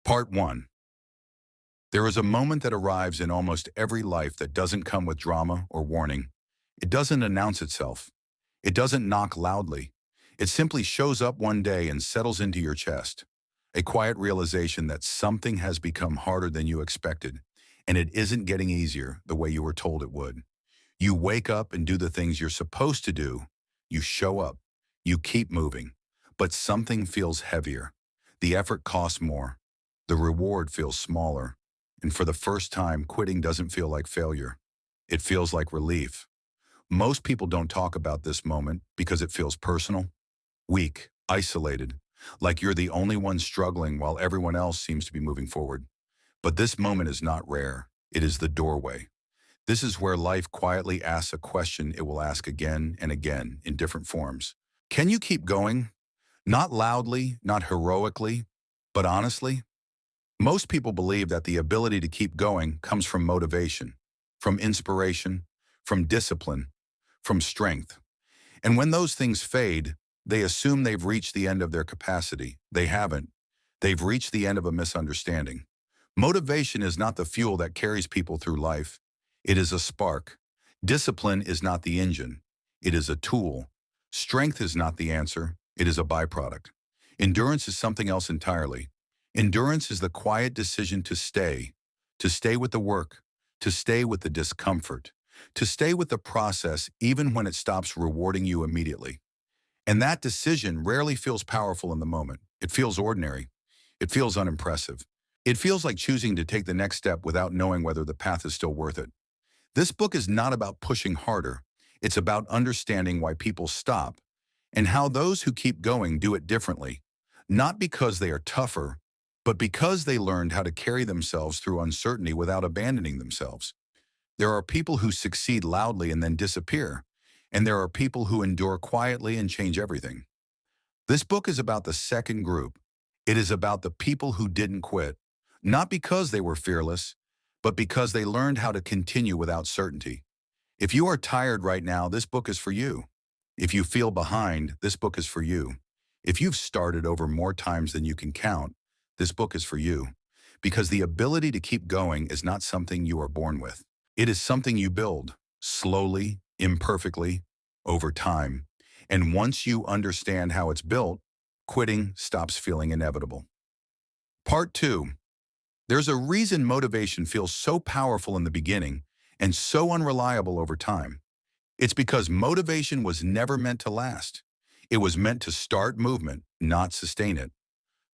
Part 1. There is a moment that arrives in almost every life that doesn't come with drama or warning. It doesn't announce itself. It doesn't knock loudly. It simply shows up one day and settles into your chest. A quiet realization that something has become harder than you expected, and it isn't getting easier the way you were told it would. You wake up and do the things you're supposed to do. You show up. You keep moving. But something feels heavier. The effort costs more. The reward feels smaller. And for the first time, quitting doesn't feel like failure. It feels like relief. Most people don't talk about this moment because it feels personal, weak, isolated, like you're the only one struggling while everyone else seems to be moving forward. But this moment is not rare. It is the doorway. This is where life quietly asks a question it will ask again and again in different forms. Can you keep going? Not loudly, not heroically, but honestly? Most people believe that the ability to keep going comes from motivation, from inspiration, from discipline, from strength. And when those things fade, they assume they've reached the end of their capacity. They haven't. They've reached the end of a misunderstanding. Motivation is not the fuel that carries people through life. It is a spark. Discipline is not the engine. It is a tool. Strength is not the answer. It is a byproduct. Endurance is something else entirely. Endurance is the quiet decision to stay with the work, to stay with the discomfort, to stay with the process even when it stops rewarding you immediately. And that decision rarely feels powerful in the moment. It feels ordinary. It feels unimpressive. It feels like choosing to take the next step without knowing whether the path is still worth it. This book is not about pushing harder. It's about understanding why people stop and how those who keep going do it differently, not because they are tougher, but because they learned how to carry themselves through uncertainty without abandoning themselves. There are people who succeed loudly and then disappear, and there are people who endure quietly and change everything. This book is about the second group. It is about the people who didn't quit, not because they were fearless, but because they learned how to continue without certainty. If you are tired right now, this book is for you. If you feel behind, this book is for you. If you've started over more times than you can count, this book is for you. Because the ability to keep going is not something you are born with. It is something you build, slowly, imperfectly, over time. And once you understand how it's built, quitting stops feeling inevitable. Part 2. There's a reason motivation feels so powerful in the beginning and so unreliable over time. It's because motivation was never meant to last. It was meant to start movement, not sustain it.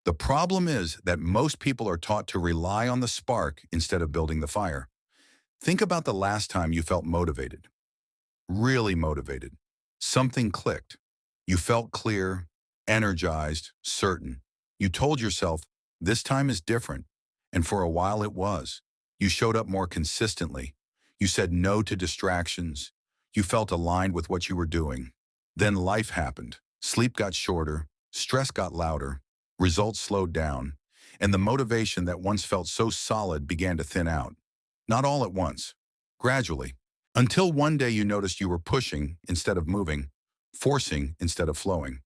The problem is that most people are taught to rely on the spark instead of building the fire. Think about the last time you felt motivated, really motivated. Something clicked. You felt clear, energized, certain. You told yourself, this time is different. And for a while it was. You showed up more consistently. You said no to distractions. You felt aligned with what you were doing. Then life happened. Sleep got shorter. Stress got louder. Results slowed down. And the motivation that once felt so solid began to thin out. Not all at once. Gradually. Until one day you noticed you were pushing instead of moving, forcing instead of flowing.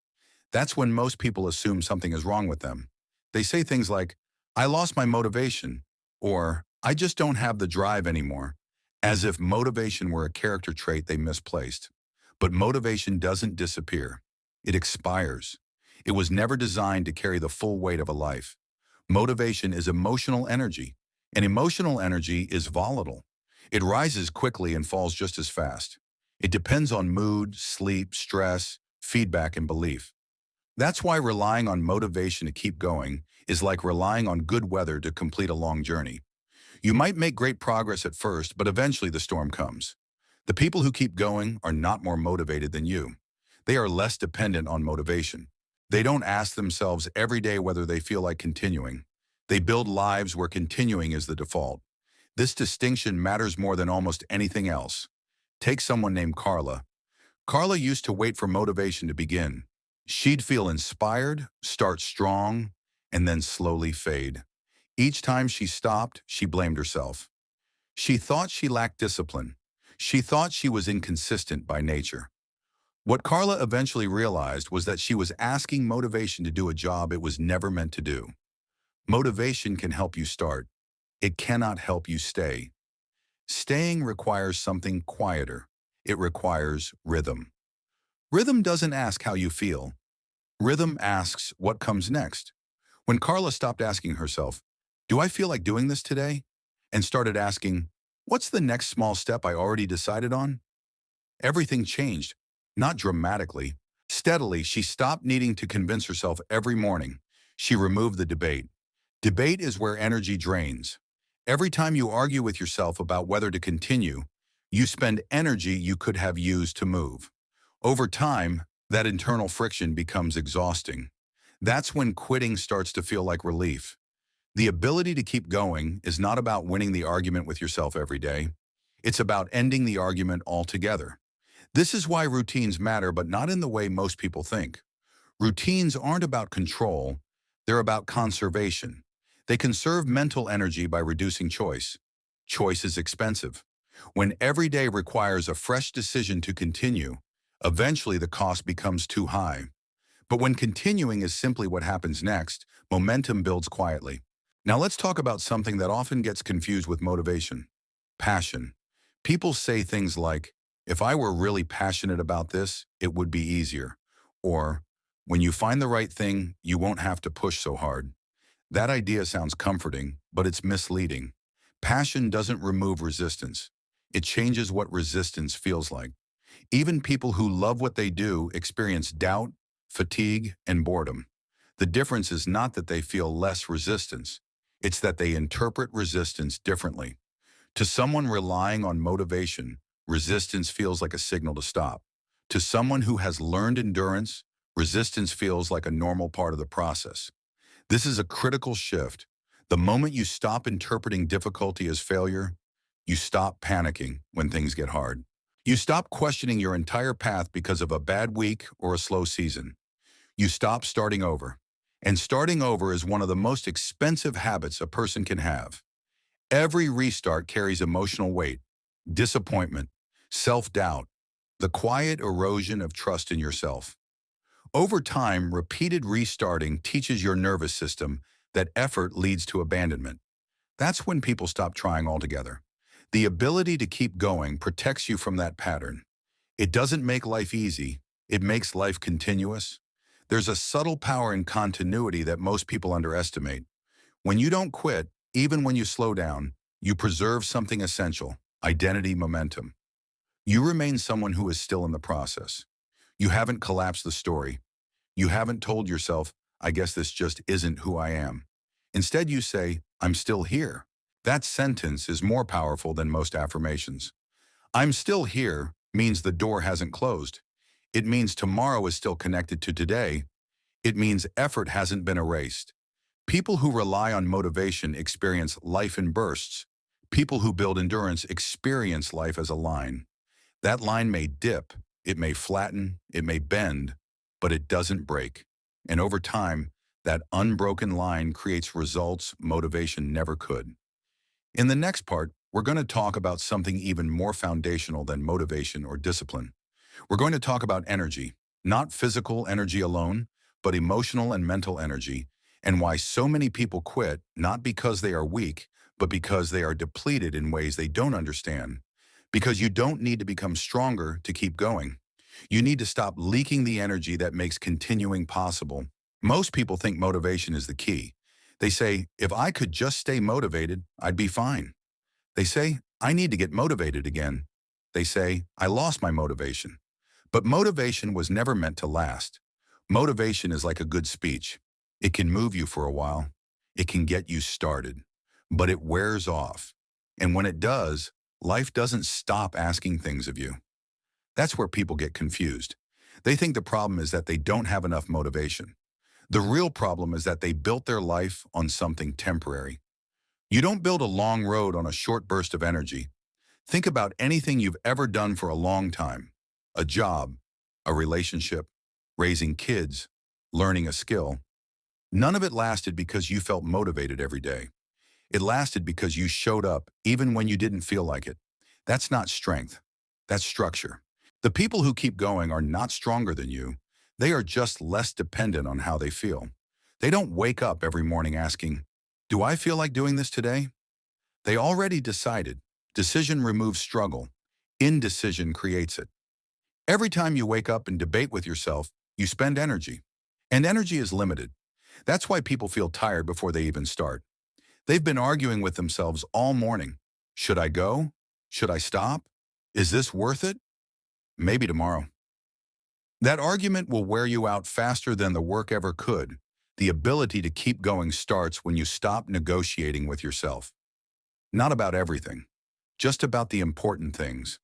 That's when most people assume something is wrong with them. They say things like, I lost my motivation, or I just don't have the drive anymore, as if motivation were a character trait they misplaced. But motivation doesn't disappear. It expires. It was never designed to carry the full weight of a life. Motivation is emotional energy, and emotional energy is volatile. It rises quickly and falls just as fast. It depends on mood, sleep, stress, feedback, and belief. That's why relying on motivation to keep going is like relying on good weather to complete a long journey. You might make great progress at first, but eventually the storm comes. The people who keep going are not more motivated than you. They are less dependent on motivation. They don't ask themselves every day whether they feel like continuing. They build lives where continuing is the default. This distinction matters more than almost anything else. Take someone named Carla. Carla used to wait for motivation to begin. She'd feel inspired, start strong, and then slowly fade. Each time she stopped, she blamed herself. She thought she lacked discipline. She thought she was inconsistent by nature. What Carla eventually realized was that she was asking motivation to do a job it was never meant to do. Motivation can help you start. It cannot help you stay. Staying requires something quieter. It requires rhythm. Rhythm doesn't ask how you feel. Rhythm asks what comes next. When Carla stopped asking herself, "Do I feel like doing this today?" and started asking, "What's the next small step I already decided on?" everything changed. Not dramatically. Steadily, she stopped needing to convince herself every morning. She removed the debate. Debate is where energy drains. Every time you argue with yourself about whether to continue, you spend energy you could have used to move. Over time, that internal friction becomes exhausting. That's when quitting starts to feel like relief. The ability to keep going is not about winning the argument with yourself every day. It's about ending the argument altogether. This is why routines matter, but not in the way most people think. Routines aren't about control, they're about conservation. They conserve mental energy by reducing choice. Choice is expensive. When every day requires a fresh decision to continue, eventually the cost becomes too high. But when continuing is simply what happens next, momentum builds quietly. Now let's talk about something that often gets confused with motivation: passion. People say things like, "If I were really passionate about this, it would be easier." Or, "When you find the right thing, you won't have to push so hard." That idea sounds comforting, but it's misleading. Passion doesn't remove resistance. It changes what resistance feels like. Even people who love what they do experience doubt, fatigue, and boredom. The difference is not that they feel less resistance. It's that they interpret resistance differently. To someone relying on motivation, resistance feels like a signal to stop. To someone who has learned endurance, resistance feels like a normal part of the process. This is a critical shift. The moment you stop interpreting difficulty as failure, you stop panicking when things get hard. You stop questioning your entire path because of a bad week or a slow season. You stop starting over. And starting over is one of the most expensive habits a person can have. Every restart carries emotional weight, disappointment, self-doubt, the quiet erosion of trust in yourself. Over time, repeated restarting teaches your nervous system that effort leads to abandonment. That's when people stop trying altogether. The ability to keep going protects you from that pattern. It doesn't make life easy, it makes life continuous. There's a subtle power in continuity that most people underestimate. When you don't quit, even when you slow down, you preserve something essential: identity momentum. You remain someone who is still in the process. You haven't collapsed the story. You haven't told yourself, "I guess this just isn't who I am." Instead, you say, "I'm still here." That sentence is more powerful than most affirmations. "I'm still here" means the door hasn't closed. It means tomorrow is still connected to today. It means effort hasn't been erased. People who rely on motivation experience life in bursts. People who build endurance experience life as a line. That line may dip, it may flatten, it may bend, but it doesn't break. And over time, that unbroken line creates results motivation never could. In the next part, we're going to talk about something even more foundational than motivation or discipline. We're going to talk about energy, not physical energy alone, but emotional and mental energy, and why so many people quit, not because they are weak, but because they are depleted in ways they don't understand. Because you don't need to become stronger to keep going. You need to stop leaking the energy that makes continuing possible. Most people think motivation is the key. They say, "If I could just stay motivated, I'd be fine." They say, "I need to get motivated again." They say, "I lost my motivation." But motivation was never meant to last. Motivation is like a good speech. It can move you for a while. It can get you started. But it wears off. And when it does, life doesn't stop asking things of you. That's where people get confused. They think the problem is that they don't have enough motivation. The real problem is that they built their life on something temporary. You don't build a long road on a short burst of energy. Think about anything you've ever done for a long time: a job, a relationship, raising kids, learning a skill. None of it lasted because you felt motivated every day. It lasted because you showed up even when you didn't feel like it. That's not strength. That's structure. The people who keep going are not stronger than you. They are just less dependent on how they feel. They don't wake up every morning asking, Do I feel like doing this today? They already decided. Decision removes struggle. Indecision creates it. Every time you wake up and debate with yourself, you spend energy. And energy is limited. That's why people feel tired before they even start. They've been arguing with themselves all morning. Should I go? Should I stop? Is this worth it? Maybe tomorrow. That argument will wear you out faster than the work ever could. The ability to keep going starts when you stop negotiating with yourself. Not about everything, just about the important things.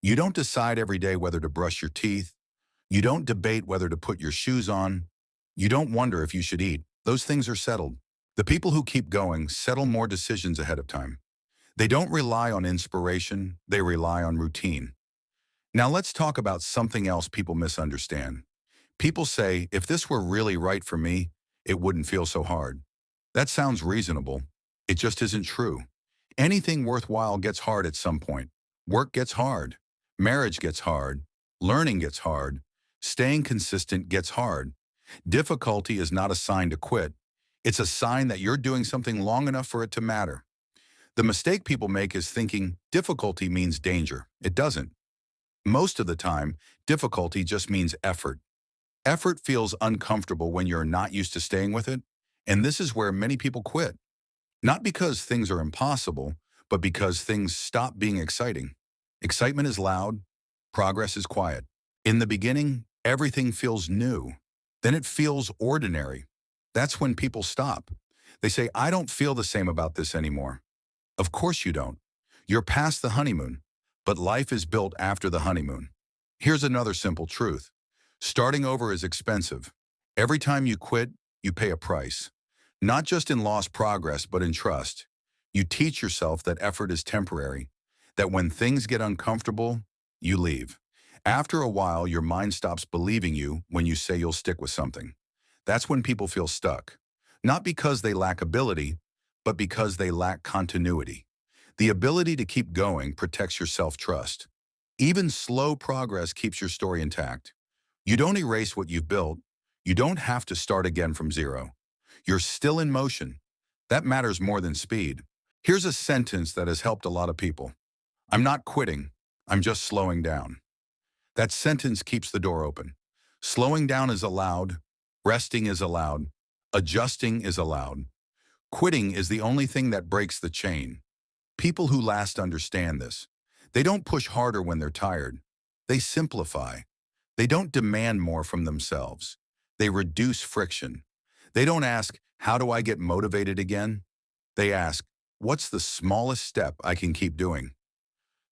You don't decide every day whether to brush your teeth. You don't debate whether to put your shoes on. You don't wonder if you should eat. Those things are settled. The people who keep going settle more decisions ahead of time. They don't rely on inspiration, they rely on routine. Now let's talk about something else people misunderstand. People say, if this were really right for me, it wouldn't feel so hard. That sounds reasonable. It just isn't true. Anything worthwhile gets hard at some point. Work gets hard. Marriage gets hard. Learning gets hard. Staying consistent gets hard. Difficulty is not a sign to quit. It's a sign that you're doing something long enough for it to matter. The mistake people make is thinking difficulty means danger. It doesn't. Most of the time, difficulty just means effort. Effort feels uncomfortable when you're not used to staying with it, and this is where many people quit. Not because things are impossible, but because things stop being exciting. Excitement is loud, progress is quiet. In the beginning, everything feels new. Then it feels ordinary. That's when people stop. They say, I don't feel the same about this anymore. Of course you don't. You're past the honeymoon, but life is built after the honeymoon. Here's another simple truth. Starting over is expensive. Every time you quit, you pay a price. Not just in lost progress, but in trust. You teach yourself that effort is temporary, that when things get uncomfortable, you leave. After a while, your mind stops believing you when you say you'll stick with something. That's when people feel stuck. Not because they lack ability, but because they lack continuity. The ability to keep going protects your self-trust. Even slow progress keeps your story intact. You don't erase what you've built. You don't have to start again from zero. You're still in motion. That matters more than speed. Here's a sentence that has helped a lot of people. I'm not quitting. I'm just slowing down. That sentence keeps the door open. Slowing down is allowed. Resting is allowed. Adjusting is allowed. Quitting is the only thing that breaks the chain. People who last understand this. They don't push harder when they're tired. They simplify. They don't demand more from themselves. They reduce friction. They don't ask, how do I get motivated again? They ask, what's the smallest step I can keep doing?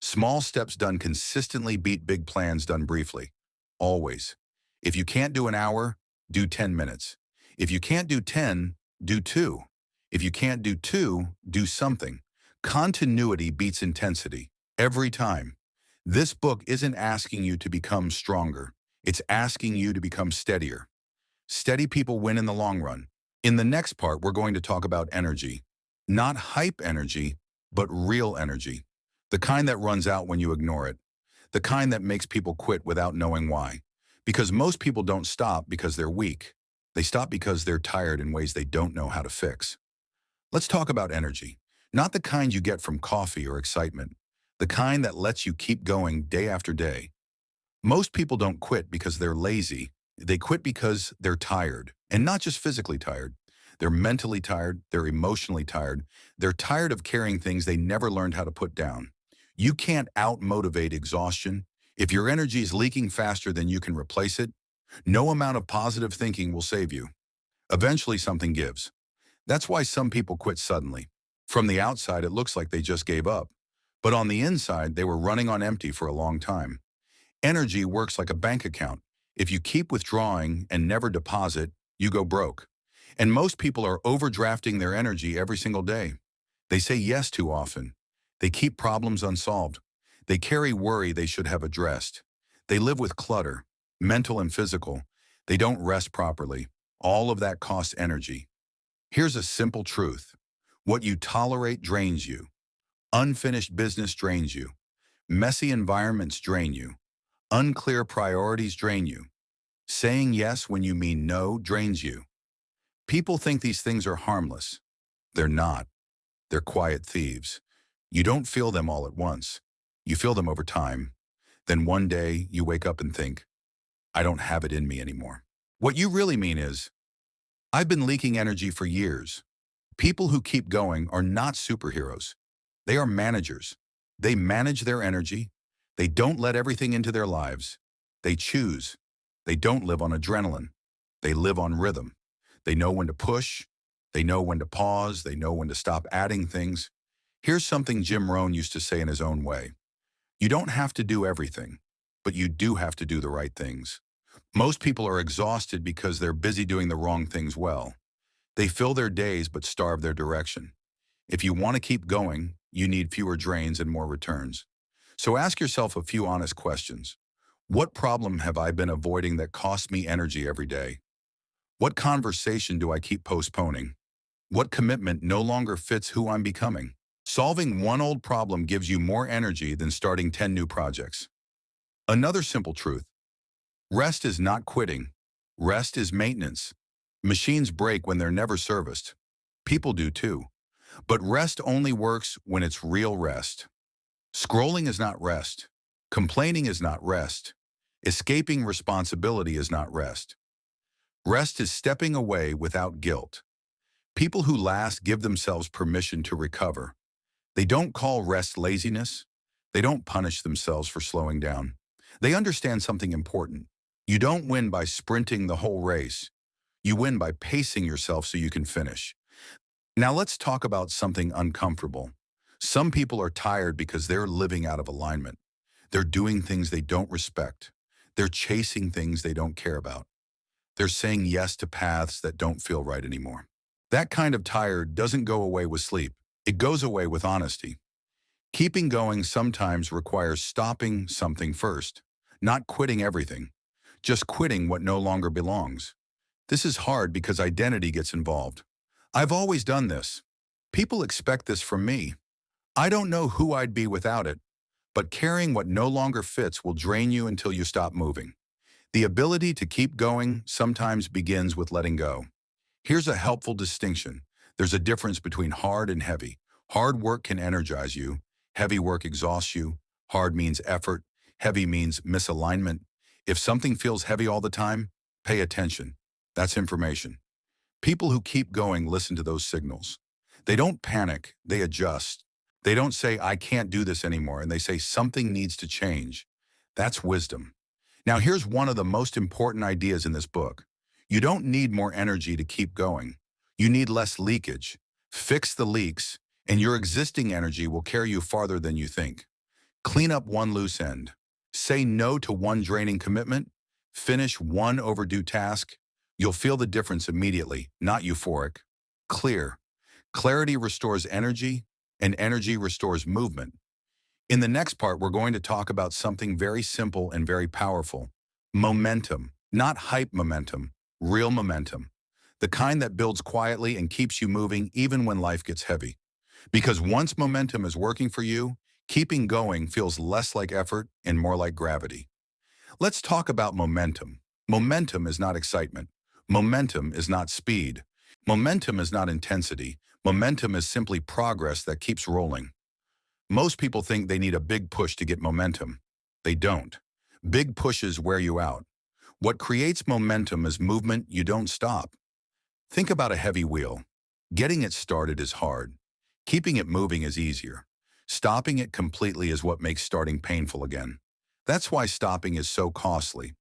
Small steps done consistently beat big plans done briefly. Always. If you can't do an hour, do 10 minutes. If you can't do 10, do 2. If you can't do 2, do something. Continuity beats intensity. Every time. This book isn't asking you to become stronger. It's asking you to become steadier. Steady people win in the long run. In the next part, we're going to talk about energy. Not hype energy, but real energy. The kind that runs out when you ignore it. The kind that makes people quit without knowing why. Because most people don't stop because they're weak. They stop because they're tired in ways they don't know how to fix. Let's talk about energy. Not the kind you get from coffee or excitement. The kind that lets you keep going day after day. Most people don't quit because they're lazy. They quit because they're tired. And not just physically tired. They're mentally tired. They're emotionally tired. They're tired of carrying things they never learned how to put down. You can't out-motivate exhaustion. If your energy is leaking faster than you can replace it, no amount of positive thinking will save you. Eventually something gives. That's why some people quit suddenly. From the outside, it looks like they just gave up. But on the inside, they were running on empty for a long time. Energy works like a bank account. If you keep withdrawing and never deposit, you go broke. And most people are overdrafting their energy every single day. They say yes too often. They keep problems unsolved. They carry worry they should have addressed. They live with clutter, mental and physical. They don't rest properly. All of that costs energy. Here's a simple truth. What you tolerate drains you. Unfinished business drains you. Messy environments drain you. Unclear priorities drain you. Saying yes when you mean no drains you. People think these things are harmless. They're not. They're quiet thieves. You don't feel them all at once. You feel them over time. Then one day you wake up and think, I don't have it in me anymore. What you really mean is, I've been leaking energy for years. People who keep going are not superheroes. They are managers. They manage their energy. They don't let everything into their lives. They choose. They don't live on adrenaline. They live on rhythm. They know when to push. They know when to pause. They know when to stop adding things. Here's something Jim Rohn used to say in his own way. You don't have to do everything, but you do have to do the right things. Most people are exhausted because they're busy doing the wrong things well. They fill their days but starve their direction. If you want to keep going, you need fewer drains and more returns. So ask yourself a few honest questions. What problem have I been avoiding that costs me energy every day? What conversation do I keep postponing? What commitment no longer fits who I'm becoming? Solving one old problem gives you more energy than starting 10 new projects. Another simple truth. Rest is not quitting. Rest is maintenance. Machines break when they're never serviced. People do too. But rest only works when it's real rest. Scrolling is not rest. Complaining is not rest. Escaping responsibility is not rest. Rest is stepping away without guilt. People who last give themselves permission to recover. They don't call rest laziness. They don't punish themselves for slowing down. They understand something important. You don't win by sprinting the whole race. You win by pacing yourself so you can finish. Now let's talk about something uncomfortable. Some people are tired because they're living out of alignment. They're doing things they don't respect. They're chasing things they don't care about. They're saying yes to paths that don't feel right anymore. That kind of tired doesn't go away with sleep. It goes away with honesty. Keeping going sometimes requires stopping something first, not quitting everything, just quitting what no longer belongs. This is hard because identity gets involved. I've always done this. People expect this from me. I don't know who I'd be without it, but carrying what no longer fits will drain you until you stop moving. The ability to keep going sometimes begins with letting go. Here's a helpful distinction. There's a difference between hard and heavy. Hard work can energize you. Heavy work exhausts you. Hard means effort. Heavy means misalignment. If something feels heavy all the time, pay attention. That's information. People who keep going listen to those signals. They don't panic, they adjust. They don't say, I can't do this anymore, and they say something needs to change. That's wisdom. Now here's one of the most important ideas in this book. You don't need more energy to keep going. You need less leakage. Fix the leaks, and your existing energy will carry you farther than you think. Clean up one loose end. Say no to one draining commitment. Finish one overdue task. You'll feel the difference immediately, not euphoric. Clear. Clarity restores energy, and energy restores movement. In the next part, we're going to talk about something very simple and very powerful. Momentum. Not hype momentum, real momentum. The kind that builds quietly and keeps you moving even when life gets heavy. Because once momentum is working for you, keeping going feels less like effort and more like gravity. Let's talk about momentum. Momentum is not excitement. Momentum is not speed. Momentum is not intensity. Momentum is simply progress that keeps rolling. Most people think they need a big push to get momentum. They don't. Big pushes wear you out. What creates momentum is movement you don't stop. Think about a heavy wheel. Getting it started is hard. Keeping it moving is easier. Stopping it completely is what makes starting painful again. That's why stopping is so costly.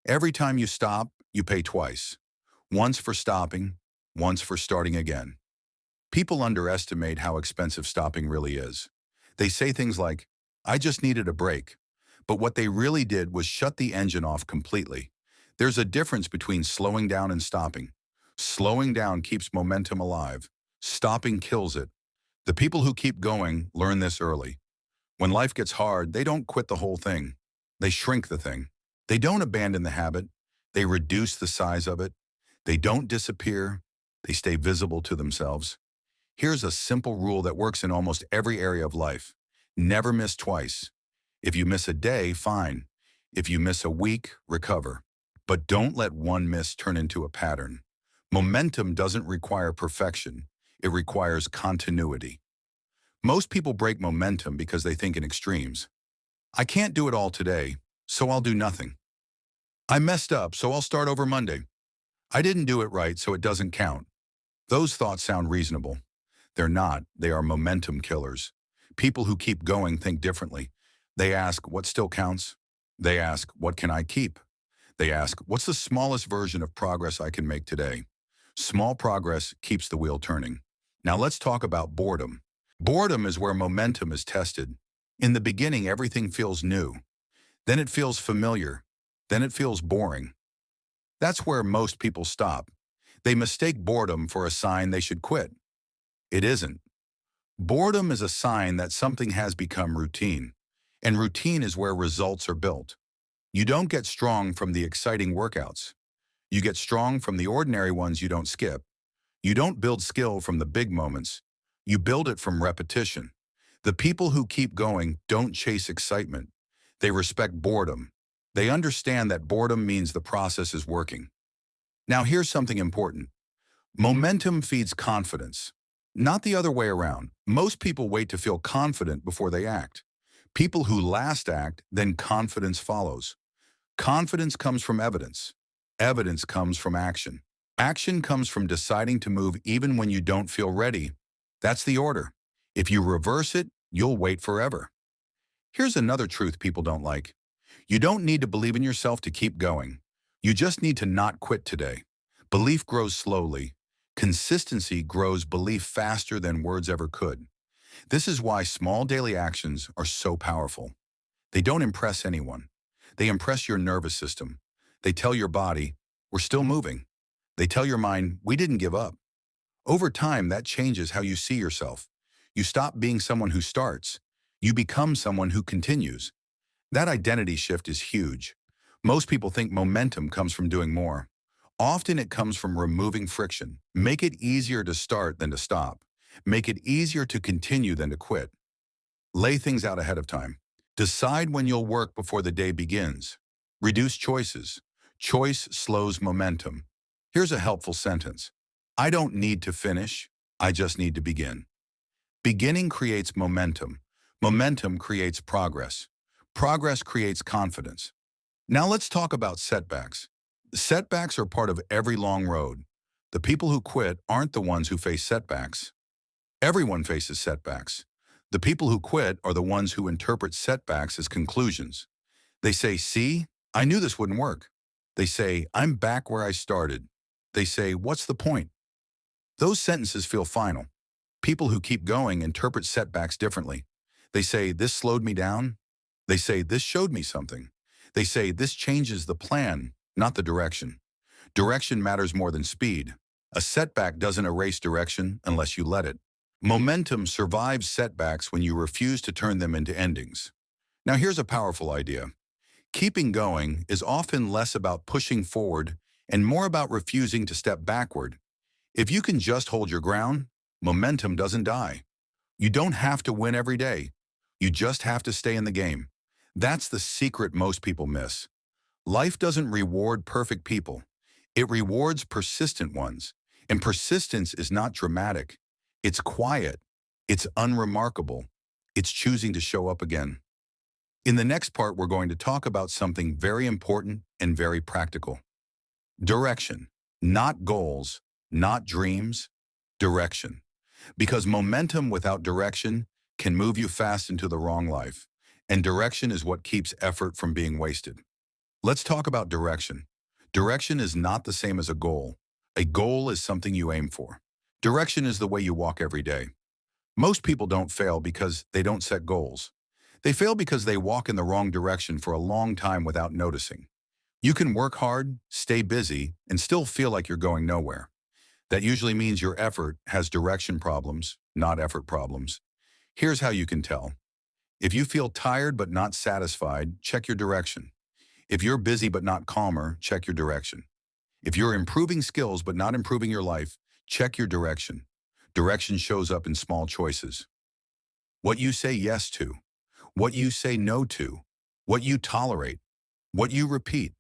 Every time you stop, you pay twice. Once for stopping, once for starting again. People underestimate how expensive stopping really is. They say things like, I just needed a break. But what they really did was shut the engine off completely. There's a difference between slowing down and stopping. Slowing down keeps momentum alive. Stopping kills it. The people who keep going learn this early. When life gets hard, they don't quit the whole thing. They shrink the thing. They don't abandon the habit. They reduce the size of it. They don't disappear. They stay visible to themselves. Here's a simple rule that works in almost every area of life. Never miss twice. If you miss a day, fine. If you miss a week, recover. But don't let one miss turn into a pattern. Momentum doesn't require perfection. It requires continuity. Most people break momentum because they think in extremes. I can't do it all today, so I'll do nothing. I messed up, so I'll start over Monday. I didn't do it right, so it doesn't count. Those thoughts sound reasonable. They're not. They are momentum killers. People who keep going think differently. They ask, what still counts? They ask, what can I keep? They ask, what's the smallest version of progress I can make today? Small progress keeps the wheel turning. Now let's talk about boredom. Boredom is where momentum is tested. In the beginning, everything feels new. Then it feels familiar. Then it feels boring. That's where most people stop. They mistake boredom for a sign they should quit. It isn't. Boredom is a sign that something has become routine. And routine is where results are built. You don't get strong from the exciting workouts. You get strong from the ordinary ones you don't skip. You don't build skill from the big moments. You build it from repetition. The people who keep going don't chase excitement. They respect boredom. They understand that boredom means the process is working. Now here's something important. Momentum feeds confidence. Not the other way around. Most people wait to feel confident before they act. People who last act, then confidence follows. Confidence comes from evidence. Evidence comes from action. Action comes from deciding to move even when you don't feel ready. That's the order. If you reverse it, you'll wait forever. Here's another truth people don't like. You don't need to believe in yourself to keep going. You just need to not quit today. Belief grows slowly. Consistency grows belief faster than words ever could. This is why small daily actions are so powerful. They don't impress anyone. They impress your nervous system. They tell your body, we're still moving. They tell your mind, we didn't give up. Over time, that changes how you see yourself. You stop being someone who starts. You become someone who continues. That identity shift is huge. Most people think momentum comes from doing more. Often it comes from removing friction. Make it easier to start than to stop. Make it easier to continue than to quit. Lay things out ahead of time. Decide when you'll work before the day begins. Reduce choices. Choice slows momentum. Here's a helpful sentence. I don't need to finish. I just need to begin. Beginning creates momentum. Momentum creates progress. Progress creates confidence. Now let's talk about setbacks. Setbacks are part of every long road. The people who quit aren't the ones who face setbacks. Everyone faces setbacks. The people who quit are the ones who interpret setbacks as conclusions. They say, see, I knew this wouldn't work. They say, I'm back where I started. They say, what's the point? Those sentences feel final. People who keep going interpret setbacks differently. They say, this slowed me down. They say, this showed me something. They say, this changes the plan, not the direction. Direction matters more than speed. A setback doesn't erase direction unless you let it. Momentum survives setbacks when you refuse to turn them into endings. Now here's a powerful idea. Keeping going is often less about pushing forward and more about refusing to step backward. If you can just hold your ground, momentum doesn't die. You don't have to win every day. You just have to stay in the game. That's the secret most people miss. Life doesn't reward perfect people. It rewards persistent ones. And persistence is not dramatic. It's quiet. It's unremarkable. It's choosing to show up again. In the next part, we're going to talk about something very important and very practical. Direction. Not goals, not dreams, direction. Because momentum without direction can move you fast into the wrong life. And direction is what keeps effort from being wasted. Let's talk about direction. Direction is not the same as a goal. A goal is something you aim for. Direction is the way you walk every day. Most people don't fail because they don't set goals. They fail because they walk in the wrong direction for a long time without noticing. You can work hard, stay busy, and still feel like you're going nowhere. That usually means your effort has direction problems, not effort problems. Here's how you can tell. If you feel tired but not satisfied, check your direction. If you're busy but not calmer, check your direction. If you're improving skills but not improving your life, check your direction. Direction shows up in small choices. What you say yes to, what you say no to, what you tolerate, what you repeat.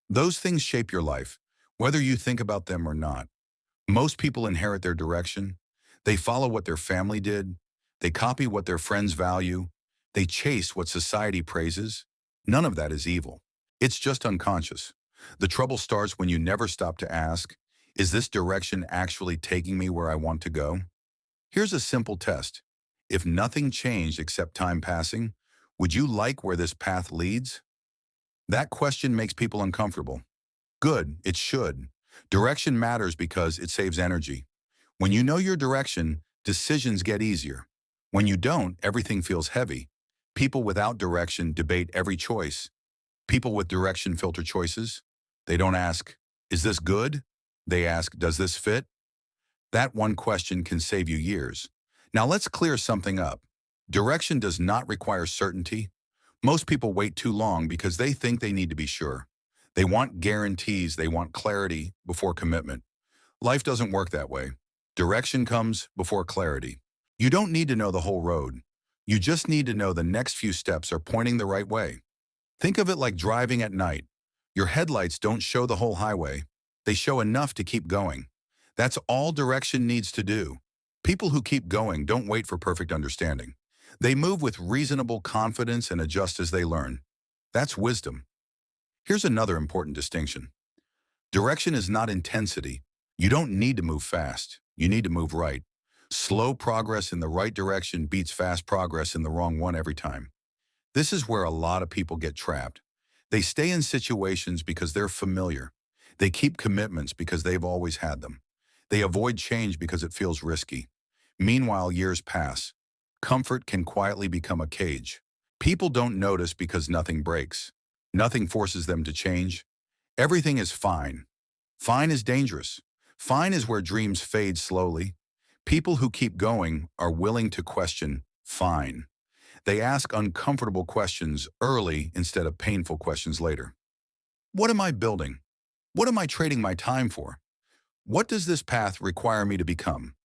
Those things shape your life, whether you think about them or not. Most people inherit their direction. They follow what their family did. They copy what their friends value. They chase what society praises. None of that is evil. It's just unconscious. The trouble starts when you never stop to ask, is this direction actually taking me where I want to go? Here's a simple test. If nothing changed except time passing, would you like where this path leads? That question makes people uncomfortable. Good, it should. Direction matters because it saves energy. When you know your direction, decisions get easier. When you don't, everything feels heavy. People without direction debate every choice. People with direction filter choices. They don't ask, is this good? They ask, does this fit? That one question can save you years. Now let's clear something up. Direction does not require certainty. Most people wait too long because they think they need to be sure. They want guarantees, they want clarity before commitment. Life doesn't work that way. Direction comes before clarity. You don't need to know the whole road. You just need to know the next few steps are pointing the right way. Think of it like driving at night. Your headlights don't show the whole highway. They show enough to keep going. That's all direction needs to do. People who keep going don't wait for perfect understanding. They move with reasonable confidence and adjust as they learn. That's wisdom. Here's another important distinction. Direction is not intensity. You don't need to move fast. You need to move right. Slow progress in the right direction beats fast progress in the wrong one every time. This is where a lot of people get trapped. They stay in situations because they're familiar. They keep commitments because they've always had them. They avoid change because it feels risky. Meanwhile, years pass. Comfort can quietly become a cage. People don't notice because nothing breaks. Nothing forces them to change. Everything is fine. Fine is dangerous. Fine is where dreams fade slowly. People who keep going are willing to question fine. They ask uncomfortable questions early instead of painful questions later. What am I building? What am I trading my time for? What does this path require me to become?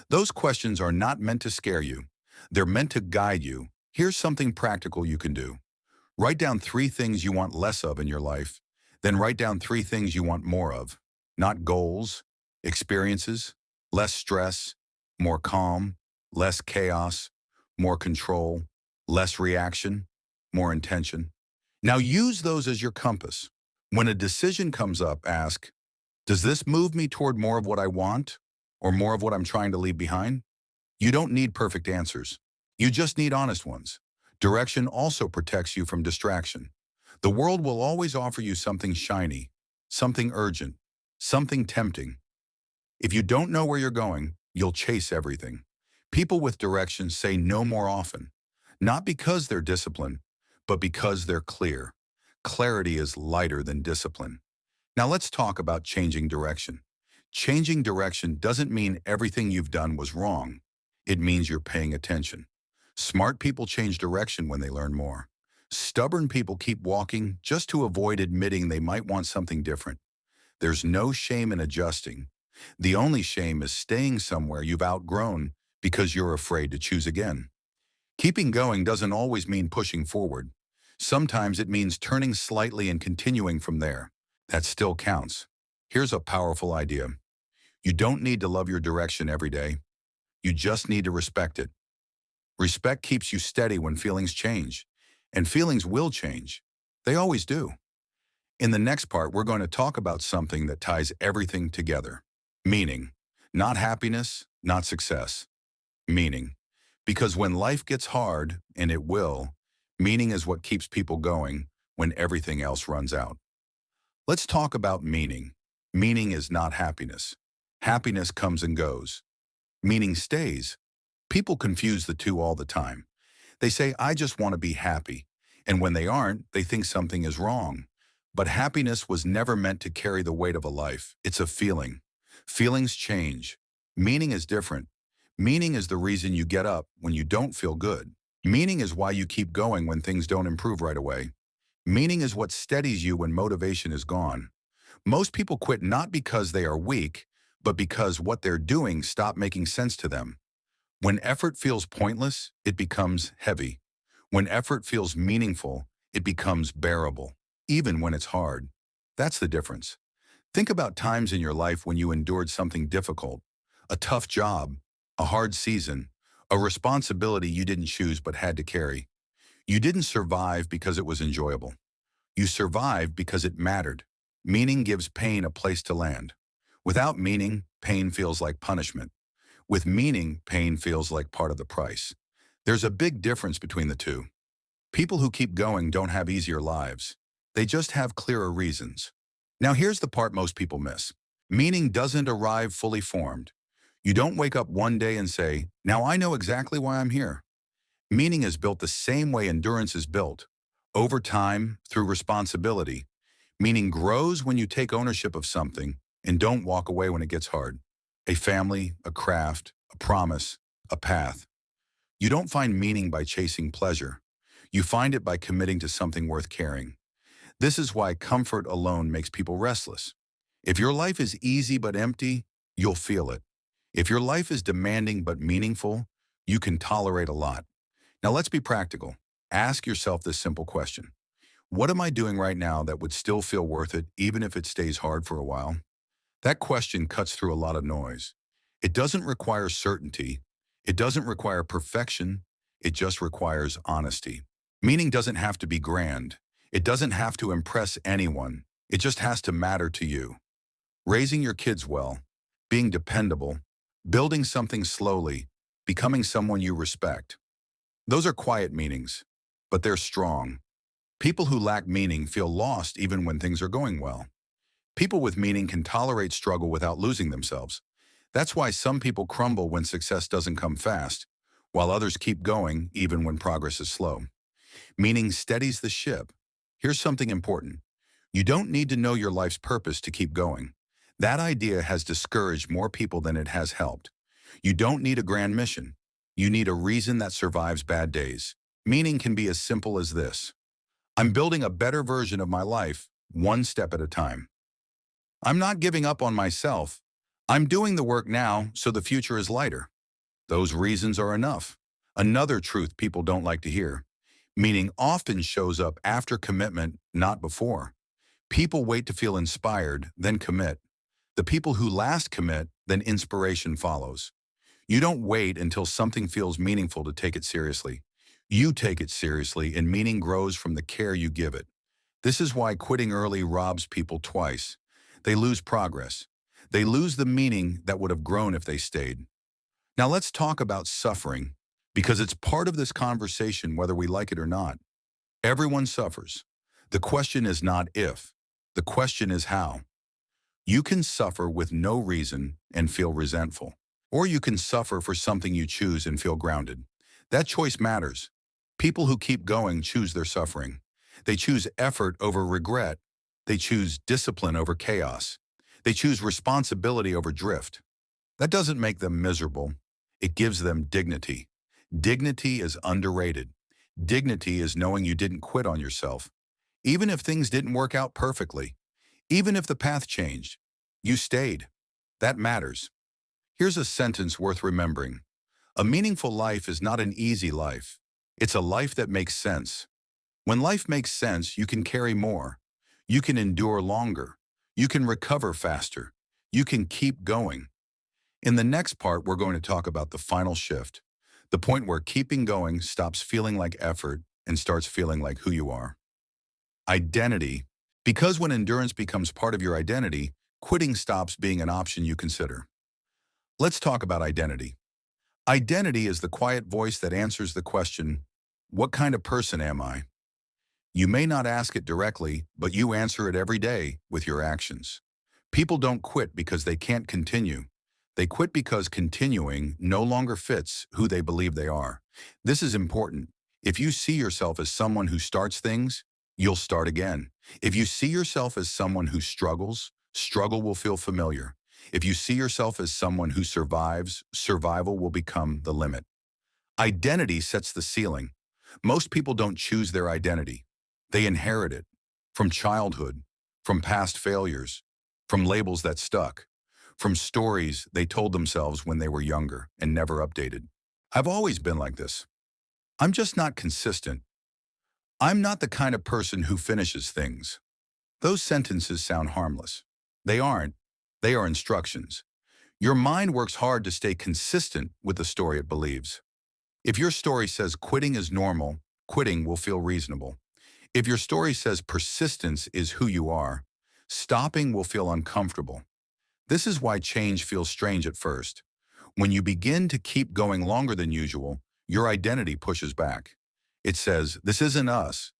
Those questions are not meant to scare you. They're meant to guide you. Here's something practical you can do. Write down 3 things you want less of in your life, then write down 3 things you want more of. Not goals, experiences, less stress, more calm, less chaos, more control, less reaction, more intention. Now use those as your compass. When a decision comes up, ask, does this move me toward more of what I want or more of what I'm trying to leave behind? You don't need perfect answers. You just need honest ones. Direction also protects you from distraction. The world will always offer you something shiny, something urgent, something tempting. If you don't know where you're going, you'll chase everything. People with direction say no more often, not because they're disciplined, but because they're clear. Clarity is lighter than discipline. Now let's talk about changing direction. Changing direction doesn't mean everything you've done was wrong. It means you're paying attention. Smart people change direction when they learn more. Stubborn people keep walking just to avoid admitting they might want something different. There's no shame in adjusting. The only shame is staying somewhere you've outgrown because you're afraid to choose again. Keeping going doesn't always mean pushing forward. Sometimes it means turning slightly and continuing from there. That still counts. Here's a powerful idea. You don't need to love your direction every day. You just need to respect it. Respect keeps you steady when feelings change. And feelings will change. They always do. In the next part, we're going to talk about something that ties everything together. Meaning. Not happiness, not success. Meaning. Because when life gets hard, and it will, meaning is what keeps people going when everything else runs out. Let's talk about meaning. Meaning is not happiness. Happiness comes and goes. Meaning stays. People confuse the two all the time. They say, I just want to be happy. And when they aren't, they think something is wrong. But happiness was never meant to carry the weight of a life. It's a feeling. Feelings change. Meaning is different. Meaning is the reason you get up when you don't feel good. Meaning is why you keep going when things don't improve right away. Meaning is what steadies you when motivation is gone. Most people quit not because they are weak, but because what they're doing stopped making sense to them. When effort feels pointless, it becomes heavy. When effort feels meaningful, it becomes bearable, even when it's hard. That's the difference. Think about times in your life when you endured something difficult, a tough job, a hard season, a responsibility you didn't choose but had to carry. You didn't survive because it was enjoyable. You survived because it mattered. Meaning gives pain a place to land. Without meaning, pain feels like punishment. With meaning, pain feels like part of the price. There's a big difference between the two. People who keep going don't have easier lives. They just have clearer reasons. Now here's the part most people miss. Meaning doesn't arrive fully formed. You don't wake up one day and say, now I know exactly why I'm here. Meaning is built the same way endurance is built. Over time, through responsibility. Meaning grows when you take ownership of something and don't walk away when it gets hard. A family, a craft, a promise, a path. You don't find meaning by chasing pleasure. You find it by committing to something worth carrying. This is why comfort alone makes people restless. If your life is easy but empty, you'll feel it. If your life is demanding but meaningful, you can tolerate a lot. Now let's be practical. Ask yourself this simple question. What am I doing right now that would still feel worth it even if it stays hard for a while? That question cuts through a lot of noise. It doesn't require certainty. It doesn't require perfection. It just requires honesty. Meaning doesn't have to be grand. It doesn't have to impress anyone. It just has to matter to you. Raising your kids well, being dependable, building something slowly, becoming someone you respect. Those are quiet meanings, but they're strong. People who lack meaning feel lost even when things are going well. People with meaning can tolerate struggle without losing themselves. That's why some people crumble when success doesn't come fast, while others keep going even when progress is slow. Meaning steadies the ship. Here's something important. You don't need to know your life's purpose to keep going. That idea has discouraged more people than it has helped. You don't need a grand mission. You need a reason that survives bad days. Meaning can be as simple as this. I'm building a better version of my life, one step at a time. I'm not giving up on myself. I'm doing the work now so the future is lighter. Those reasons are enough. Another truth people don't like to hear. Meaning often shows up after commitment, not before. People wait to feel inspired, then commit. The people who last commit, then inspiration follows. You don't wait until something feels meaningful to take it seriously. You take it seriously, and meaning grows from the care you give it. This is why quitting early robs people twice. They lose progress. They lose the meaning that would have grown if they stayed. Now let's talk about suffering, because it's part of this conversation whether we like it or not. Everyone suffers. The question is not if. The question is how. You can suffer with no reason and feel resentful. Or you can suffer for something you choose and feel grounded. That choice matters. People who keep going choose their suffering. They choose effort over regret. They choose discipline over chaos. They choose responsibility over drift. That doesn't make them miserable. It gives them dignity. Dignity is underrated. Dignity is knowing you didn't quit on yourself. Even if things didn't work out perfectly. Even if the path changed. You stayed. That matters. Here's a sentence worth remembering. A meaningful life is not an easy life. It's a life that makes sense. When life makes sense, you can carry more. You can endure longer. You can recover faster. You can keep going. In the next part, we're going to talk about the final shift, the point where keeping going stops feeling like effort and starts feeling like who you are. Identity. Because when endurance becomes part of your identity, quitting stops being an option you consider. Let's talk about identity. Identity is the quiet voice that answers the question, what kind of person am I? You may not ask it directly, but you answer it every day with your actions. People don't quit because they can't continue. They quit because continuing no longer fits who they believe they are. This is important. If you see yourself as someone who starts things, you'll start again. If you see yourself as someone who struggles, struggle will feel familiar. If you see yourself as someone who survives, survival will become the limit. Identity sets the ceiling. Most people don't choose their identity. They inherit it from childhood, from past failures, from labels that stuck, from stories they told themselves when they were younger and never updated. I've always been like this. I'm just not consistent. I'm not the kind of person who finishes things. Those sentences sound harmless. They aren't. They are instructions. Your mind works hard to stay consistent with the story it believes. If your story says quitting is normal, quitting will feel reasonable. If your story says persistence is who you are, stopping will feel uncomfortable. This is why change feels strange at first. When you begin to keep going longer than usual, your identity pushes back. It says, "This isn't us."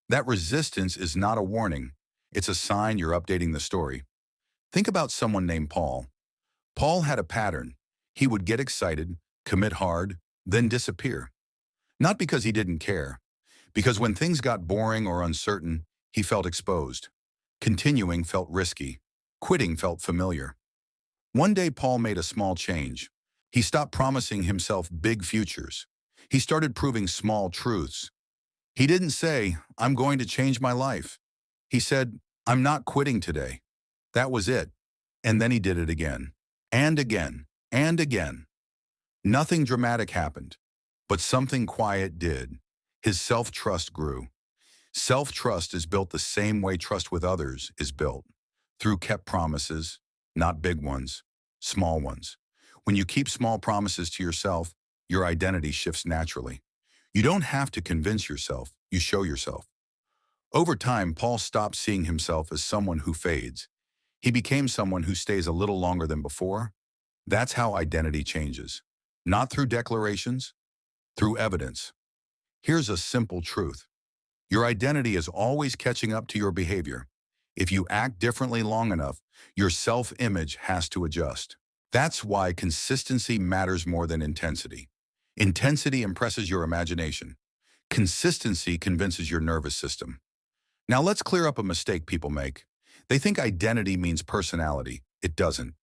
That resistance is not a warning. It's a sign you're updating the story. Think about someone named Paul. Paul had a pattern. He would get excited, commit hard, then disappear. Not because he didn't care, because when things got boring or uncertain, he felt exposed. Continuing felt risky. Quitting felt familiar. One day Paul made a small change. He stopped promising himself big futures. He started proving small truths. He didn't say, "I'm going to change my life." He said, "I'm not quitting today." That was it. And then he did it again. And again. And again. Nothing dramatic happened, but something quiet did. His self-trust grew. Self-trust is built the same way trust with others is built, through kept promises, not big ones, small ones. When you keep small promises to yourself, your identity shifts naturally. You don't have to convince yourself, you show yourself. Over time, Paul stopped seeing himself as someone who fades. He became someone who stays a little longer than before. That's how identity changes. Not through declarations, through evidence. Here's a simple truth. Your identity is always catching up to your behavior. If you act differently long enough, your self-image has to adjust. That's why consistency matters more than intensity. Intensity impresses your imagination. Consistency convinces your nervous system. Now let's clear up a mistake people make. They think identity means personality. It doesn't.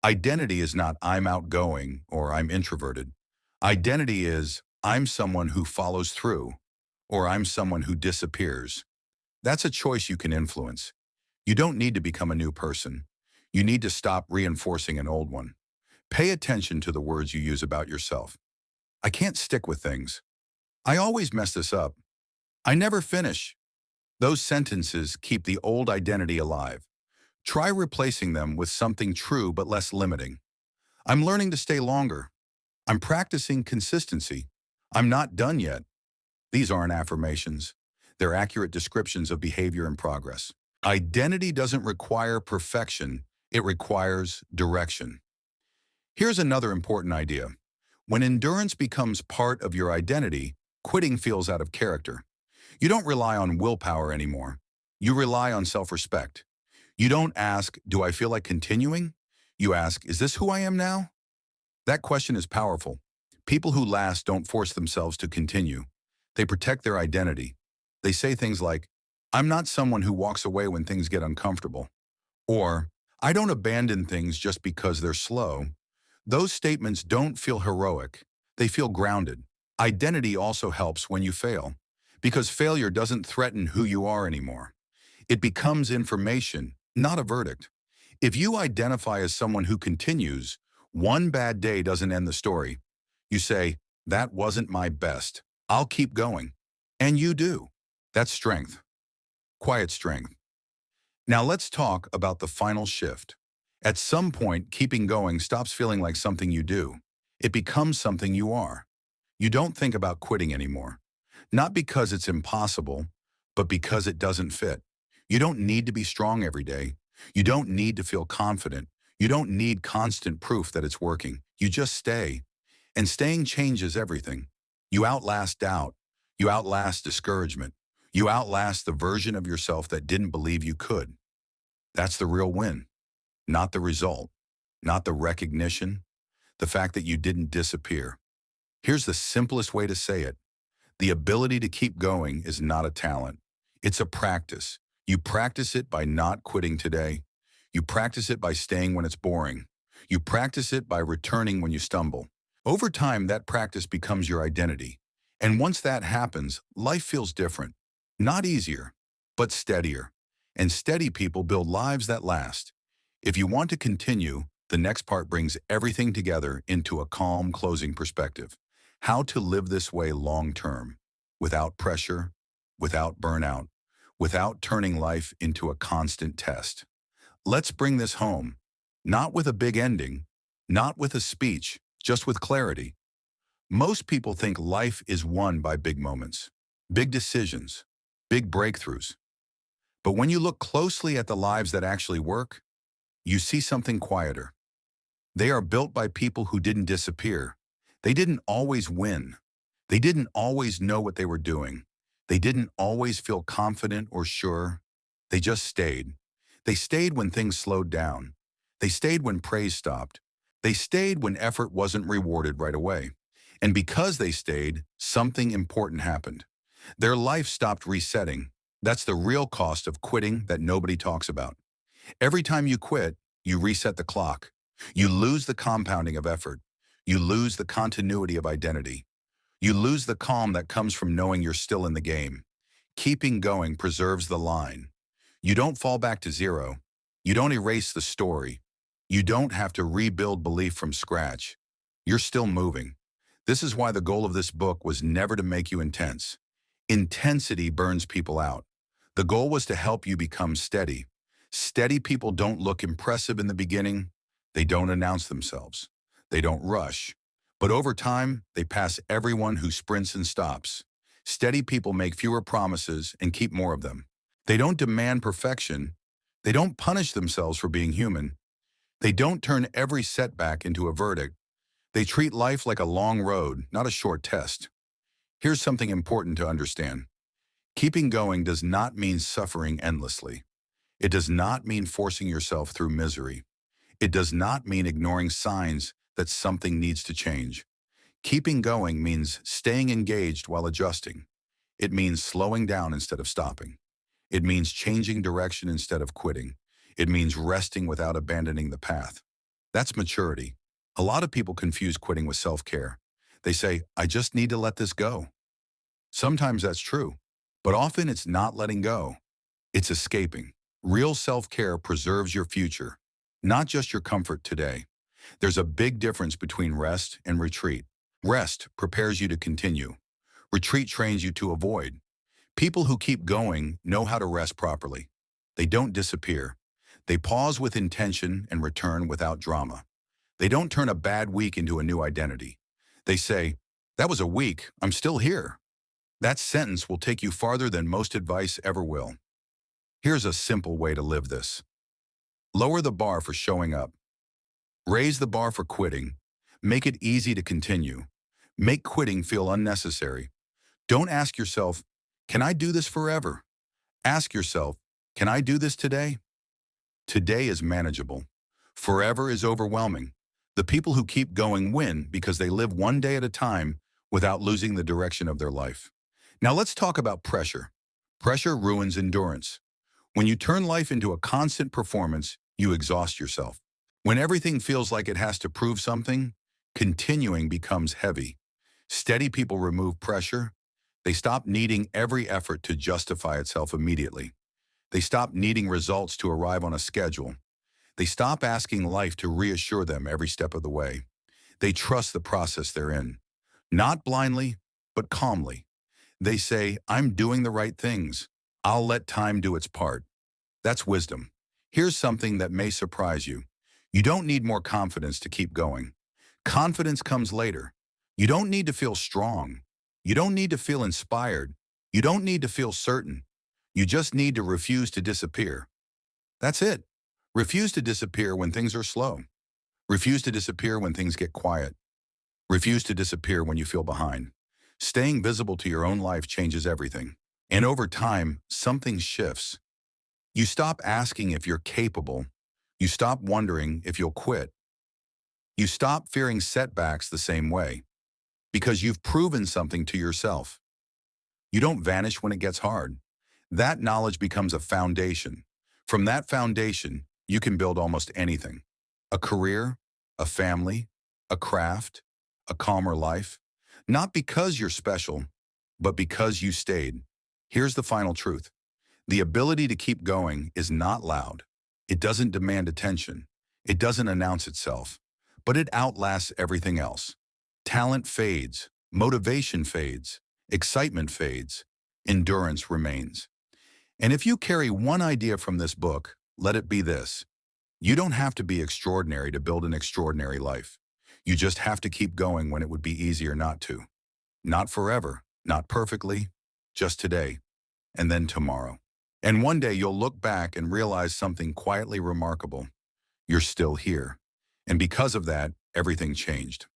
Identity is not "I'm outgoing" or "I'm introverted." Identity is "I'm someone who follows through" or "I'm someone who disappears." That's a choice you can influence. You don't need to become a new person. You need to stop reinforcing an old one. Pay attention to the words you use about yourself. "I can't stick with things." "I always mess this up." "I never finish." Those sentences keep the old identity alive. Try replacing them with something true but less limiting. "I'm learning to stay longer." "I'm practicing consistency." "I'm not done yet." These aren't affirmations. They're accurate descriptions of behavior and progress. Identity doesn't require perfection. It requires direction. Here's another important idea. When endurance becomes part of your identity, quitting feels out of character. You don't rely on willpower anymore. You rely on self-respect. You don't ask, "Do I feel like continuing?" You ask, "Is this who I am now?" That question is powerful. People who last don't force themselves to continue. They protect their identity. They say things like, "I'm not someone who walks away when things get uncomfortable." Or, "I don't abandon things just because they're slow." Those statements don't feel heroic. They feel grounded. Identity also helps when you fail, because failure doesn't threaten who you are anymore. It becomes information, not a verdict. If you identify as someone who continues, one bad day doesn't end the story. You say, "That wasn't my best. I'll keep going." And you do. That's strength. Quiet strength. Now let's talk about the final shift. At some point, keeping going stops feeling like something you do. It becomes something you are. You don't think about quitting anymore. Not because it's impossible, but because it doesn't fit. You don't need to be strong every day. You don't need to feel confident. You don't need constant proof that it's working. You just stay. And staying changes everything. You outlast doubt. You outlast discouragement. You outlast the version of yourself that didn't believe you could. That's the real win. Not the result. Not the recognition. The fact that you didn't disappear. Here's the simplest way to say it. The ability to keep going is not a talent. It's a practice. You practice it by not quitting today. You practice it by staying when it's boring. You practice it by returning when you stumble. Over time, that practice becomes your identity. And once that happens, life feels different. Not easier, but steadier. And steady people build lives that last. If you want to continue, the next part brings everything together into a calm closing perspective. How to live this way long term, without pressure, without burnout, without turning life into a constant test. Let's bring this home, not with a big ending, Not with a speech, just with clarity. Most people think life is won by big moments, big decisions, big breakthroughs. But when you look closely at the lives that actually work, you see something quieter. They are built by people who didn't disappear. They didn't always win. They didn't always know what they were doing. They didn't always feel confident or sure. They just stayed. They stayed when things slowed down. They stayed when praise stopped. They stayed when effort wasn't rewarded right away. And because they stayed, something important happened. Their life stopped resetting. That's the real cost of quitting that nobody talks about. Every time you quit, you reset the clock. You lose the compounding of effort. You lose the continuity of identity. You lose the calm that comes from knowing you're still in the game. Keeping going preserves the line. You don't fall back to zero. You don't erase the story. You don't have to rebuild belief from scratch. You're still moving. This is why the goal of this book was never to make you intense. Intensity burns people out. The goal was to help you become steady. Steady people don't look impressive in the beginning. They don't announce themselves. They don't rush. But over time, they pass everyone who sprints and stops. Steady people make fewer promises and keep more of them. They don't demand perfection. They don't punish themselves for being human. They don't turn every setback into a verdict. They treat life like a long road, not a short test. Here's something important to understand. Keeping going does not mean suffering endlessly. It does not mean forcing yourself through misery. It does not mean ignoring signs that something needs to change. Keeping going means staying engaged while adjusting. It means slowing down instead of stopping. It means changing direction instead of quitting. It means resting without abandoning the path. That's maturity. A lot of people confuse quitting with self-care. They say, I just need to let this go. Sometimes that's true, but often it's not letting go. It's escaping. Real self-care preserves your future, not just your comfort today. There's a big difference between rest and retreat. Rest prepares you to continue. Retreat trains you to avoid. People who keep going know how to rest properly. They don't disappear. They pause with intention and return without drama. They don't turn a bad week into a new identity. They say, that was a week, I'm still here. That sentence will take you farther than most advice ever will. Here's a simple way to live this. Lower the bar for showing up. Raise the bar for quitting. Make it easy to continue. Make quitting feel unnecessary. Don't ask yourself, can I do this forever? Ask yourself, can I do this today? Today is manageable. Forever is overwhelming. The people who keep going win because they live one day at a time without losing the direction of their life. Now let's talk about pressure. Pressure ruins endurance. When you turn life into a constant performance, you exhaust yourself. When everything feels like it has to prove something, continuing becomes heavy. Steady people remove pressure. They stop needing every effort to justify itself immediately. They stop needing results to arrive on a schedule. They stop asking life to reassure them every step of the way. They trust the process they're in. Not blindly, but calmly. They say, I'm doing the right things. I'll let time do its part. That's wisdom. Here's something that may surprise you. You don't need more confidence to keep going. Confidence comes later. You don't need to feel strong. You don't need to feel inspired. You don't need to feel certain. You just need to refuse to disappear. That's it. Refuse to disappear when things are slow. Refuse to disappear when things get quiet. Refuse to disappear when you feel behind. Staying visible to your own life changes everything. And over time, something shifts. You stop asking if you're capable. You stop wondering if you'll quit. You stop fearing setbacks the same way. Because you've proven something to yourself. You don't vanish when it gets hard. That knowledge becomes a foundation. From that foundation, you can build almost anything. A career, a family, a craft, a calmer life. Not because you're special, but because you stayed. Here's the final truth. The ability to keep going is not loud. It doesn't demand attention. It doesn't announce itself. But it outlasts everything else. Talent fades. Motivation fades. Excitement fades. Endurance remains. And if you carry one idea from this book, let it be this. You don't have to be extraordinary to build an extraordinary life. You just have to keep going when it would be easier not to. Not forever, not perfectly, just today, and then tomorrow. And one day you'll look back and realize something quietly remarkable. You're still here. And because of that, everything changed.